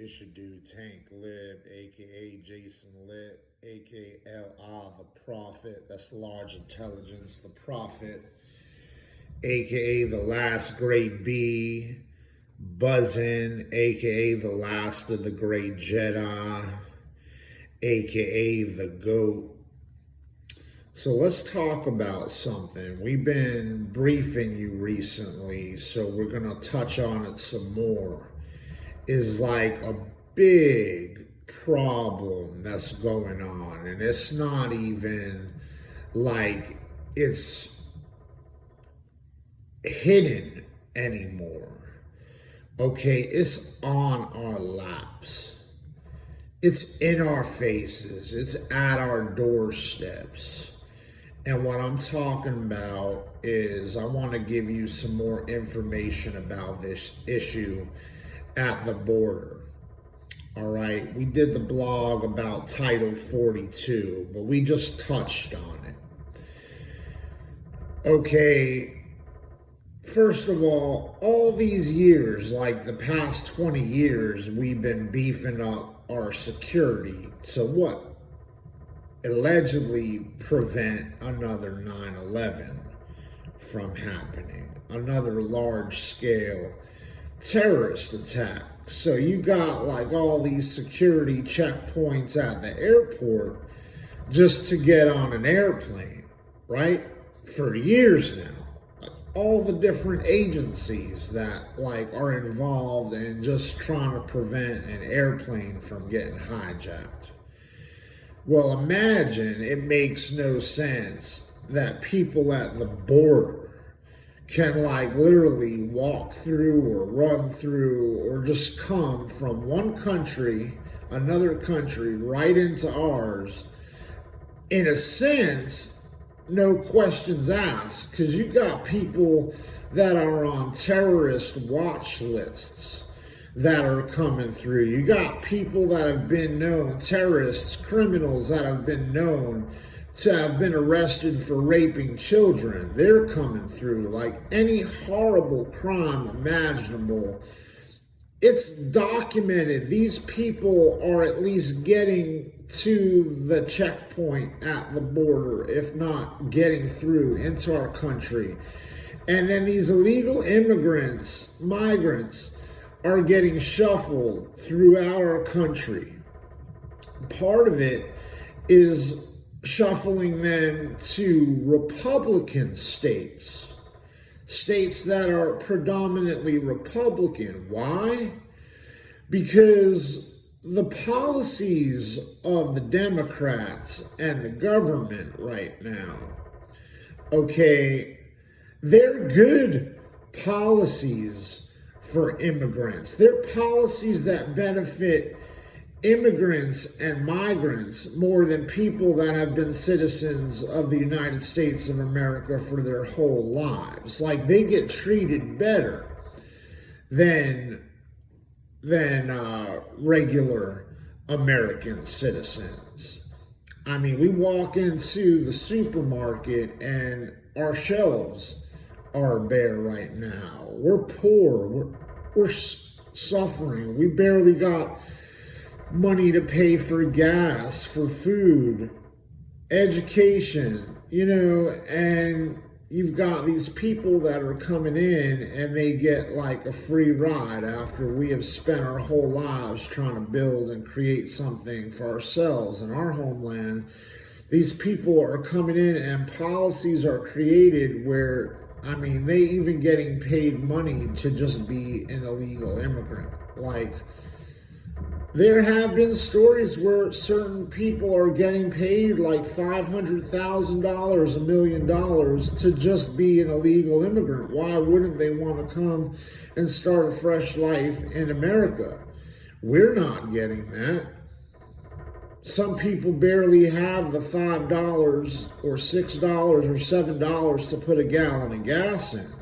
It's your dude Tank Lipp, aka Jason Lipp, aka LI the Prophet. That's large intelligence, the Prophet, aka the last great bee, Buzzin, aka the last of the great Jedi, aka the GOAT. So let's talk about something. We've been briefing you recently, so we're going to touch on it some more. Is like a big problem that's going on, and it's not even like it's hidden anymore. Okay, it's on our laps, it's in our faces, it's at our doorsteps. And what I'm talking about is I want to give you some more information about this issue at the border. All right, we did the blog about Title 42, but we just touched on it. Okay, first of all these years, like the past 20 years, we've been beefing up our security. So what? Allegedly prevent another 9/11 from happening, another large-scale terrorist attack. So you got like all these security checkpoints at the airport just to get on an airplane, right? For years now. Like all the different agencies that like are involved in just trying to prevent an airplane from getting hijacked. Well, imagine it makes no sense that people at the border can like literally walk through or run through or just come from one country, another country, right into ours. In a sense, no questions asked, because you got people that are on terrorist watch lists that are coming through. You got people that have been known, terrorists, criminals that have been known to have been arrested for raping children. They're coming through. Like any horrible crime imaginable, it's documented. These people are at least getting to the checkpoint at the border, if not getting through into our country. And then these illegal immigrants, migrants, are getting shuffled throughout our country. Part of it is shuffling them to Republican states, states that are predominantly Republican. Why? Because the policies of the Democrats and the government right now, okay, they're good policies for immigrants. They're policies that benefit immigrants and migrants more than people that have been citizens of the United States of America for their whole lives. Like they get treated better than regular American citizens. I mean, we walk into the supermarket and our shelves are bare right now. We're poor. We're suffering. We barely got money to pay for gas, for food, education, and you've got these people that are coming in and they get like a free ride after we have spent our whole lives trying to build and create something for ourselves in our homeland. These people are coming in and policies are created where, I mean, they even getting paid money to just be an illegal immigrant. Like, there have been stories where certain people are getting paid like $500,000, $1 million to just be an illegal immigrant. Why wouldn't they want to come and start a fresh life in America? We're not getting that. Some people barely have the $5 or $6 or $7 to put a gallon of gas in.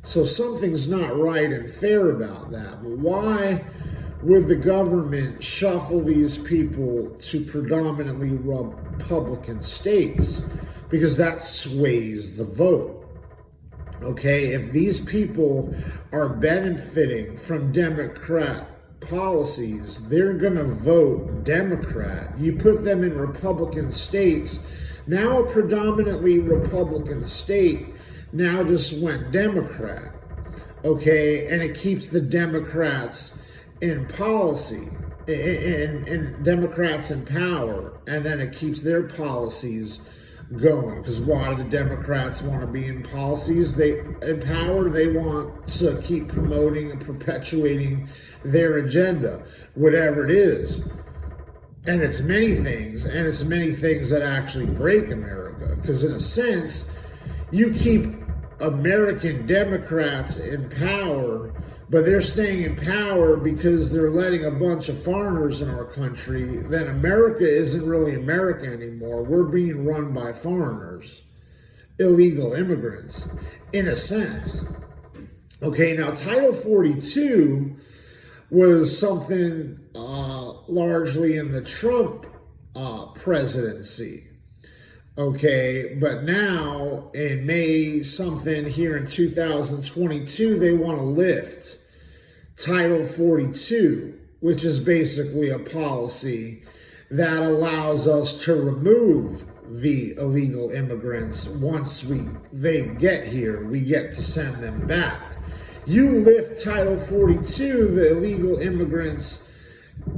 So something's not right and fair about that. But why would the government shuffle these people to predominantly Republican states? Because that sways the vote. Okay, if these people are benefiting from Democrat policies, they're going to vote Democrat. You put them in Republican states, now a predominantly Republican state now just went Democrat. Okay, and it keeps the Democrats in policy, and Democrats in power, and then it keeps their policies going. Because why do the Democrats want to be in policies? In power, they want to keep promoting and perpetuating their agenda, whatever it is. And it's many things, and it's many things that actually break America. Because in a sense, you keep American Democrats in power, but they're staying in power because they're letting a bunch of foreigners in our country. Then America isn't really America anymore. We're being run by foreigners, illegal immigrants, in a sense. Okay, now Title 42 was something largely in the Trump presidency. Okay, but now in May something here in 2022, they want to lift Title 42, which is basically a policy that allows us to remove the illegal immigrants. Once they get here, we get to send them back. You lift Title 42, the illegal immigrants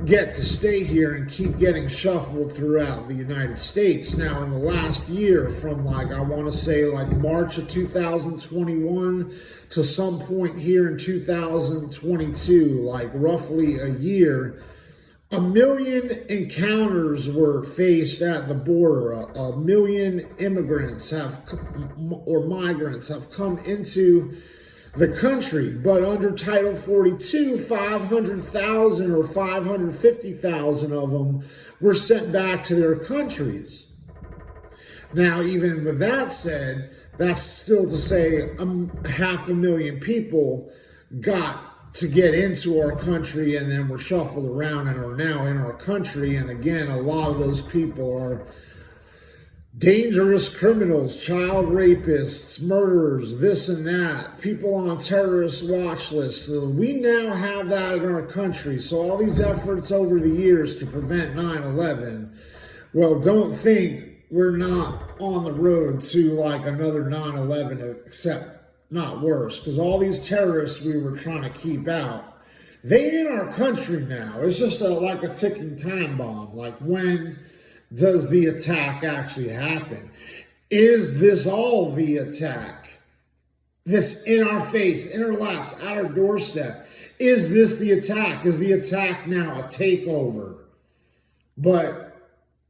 get to stay here and keep getting shuffled throughout the United States. Now, in the last year, from I want to say March of 2021 to some point here in 2022, roughly a year, 1 million encounters were faced at the border. A million immigrants or migrants have come into the country, but under Title 42, 500,000 or 550,000 of them were sent back to their countries. Now, even with that said, that's still to say 500,000 people got to get into our country and then were shuffled around and are now in our country. And again, a lot of those people are dangerous criminals, child rapists, murderers, this and that, people on terrorist watch lists. So we now have that in our country. So all these efforts over the years to prevent 9/11, well, don't think we're not on the road to another 9/11, except not worse, because all these terrorists we were trying to keep out, they in our country now. It's just like a ticking time bomb. When does the attack actually happen? Is this all the attack? This in our face, in our laps, at our doorstep. Is this the attack? Is the attack now a takeover, but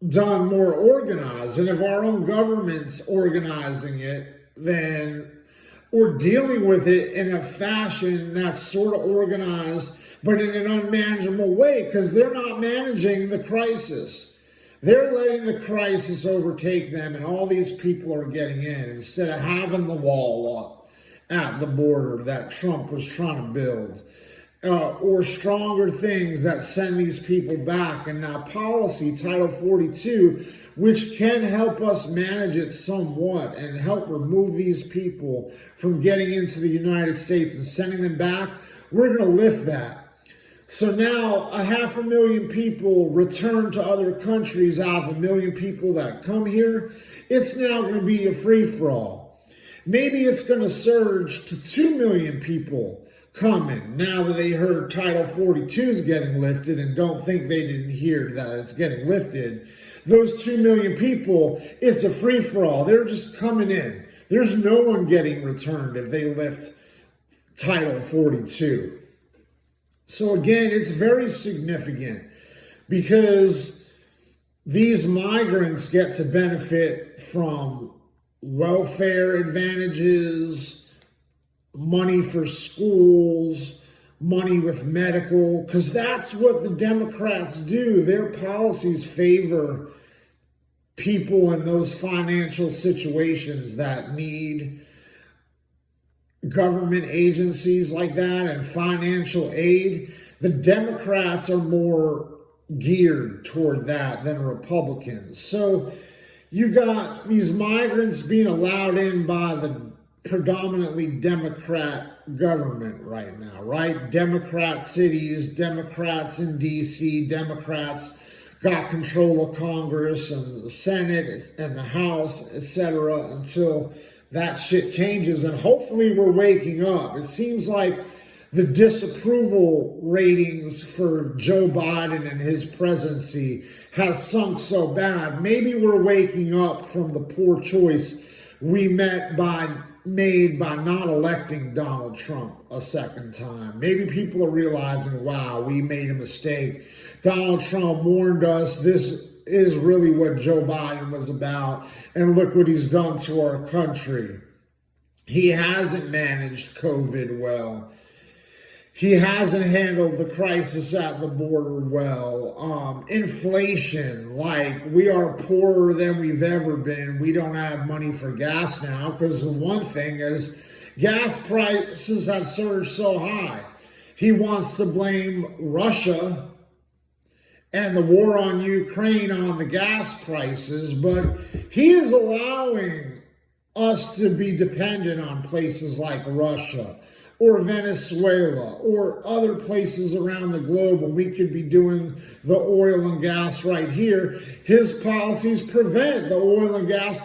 done more organized? And if our own government's organizing it, then we're dealing with it in a fashion that's sort of organized, but in an unmanageable way, because they're not managing the crisis. They're letting the crisis overtake them, and all these people are getting in instead of having the wall up at the border that Trump was trying to build, or stronger things that send these people back. And now policy, Title 42, which can help us manage it somewhat and help remove these people from getting into the United States and sending them back, we're going to lift that. So now 500,000 people return to other countries out of 1 million people that come here. It's now going to be a free-for-all. Maybe it's going to surge to 2 million people coming now that they heard Title 42 is getting lifted and don't think they didn't hear that it's getting lifted. Those 2 million people, it's a free-for-all. They're just coming in. There's no one getting returned if they lift Title 42. So again, it's very significant because these migrants get to benefit from welfare advantages, money for schools, money with medical, because that's what the Democrats do. Their policies favor people in those financial situations that need government agencies like that and financial aid. The Democrats are more geared toward that than Republicans. So you got these migrants being allowed in by the predominantly Democrat government right now, right? Democrat cities, Democrats in DC, Democrats got control of Congress and the Senate and the House, etc., until that shit changes. And hopefully we're waking up. It seems like the disapproval ratings for Joe Biden and his presidency has sunk so bad. Maybe we're waking up from the poor choice we made by not electing Donald Trump a second time. Maybe people are realizing, wow, we made a mistake. Donald Trump warned us this is really what Joe Biden was about, and look what he's done to our country. He hasn't managed COVID well. He hasn't handled the crisis at the border well. Inflation, like we are poorer than we've ever been. We don't have money for gas now because the one thing is gas prices have surged so high. He wants to blame Russia and the war on Ukraine on the gas prices, but he is allowing us to be dependent on places like Russia or Venezuela or other places around the globe when we could be doing the oil and gas right here. His policies prevent the oil and gas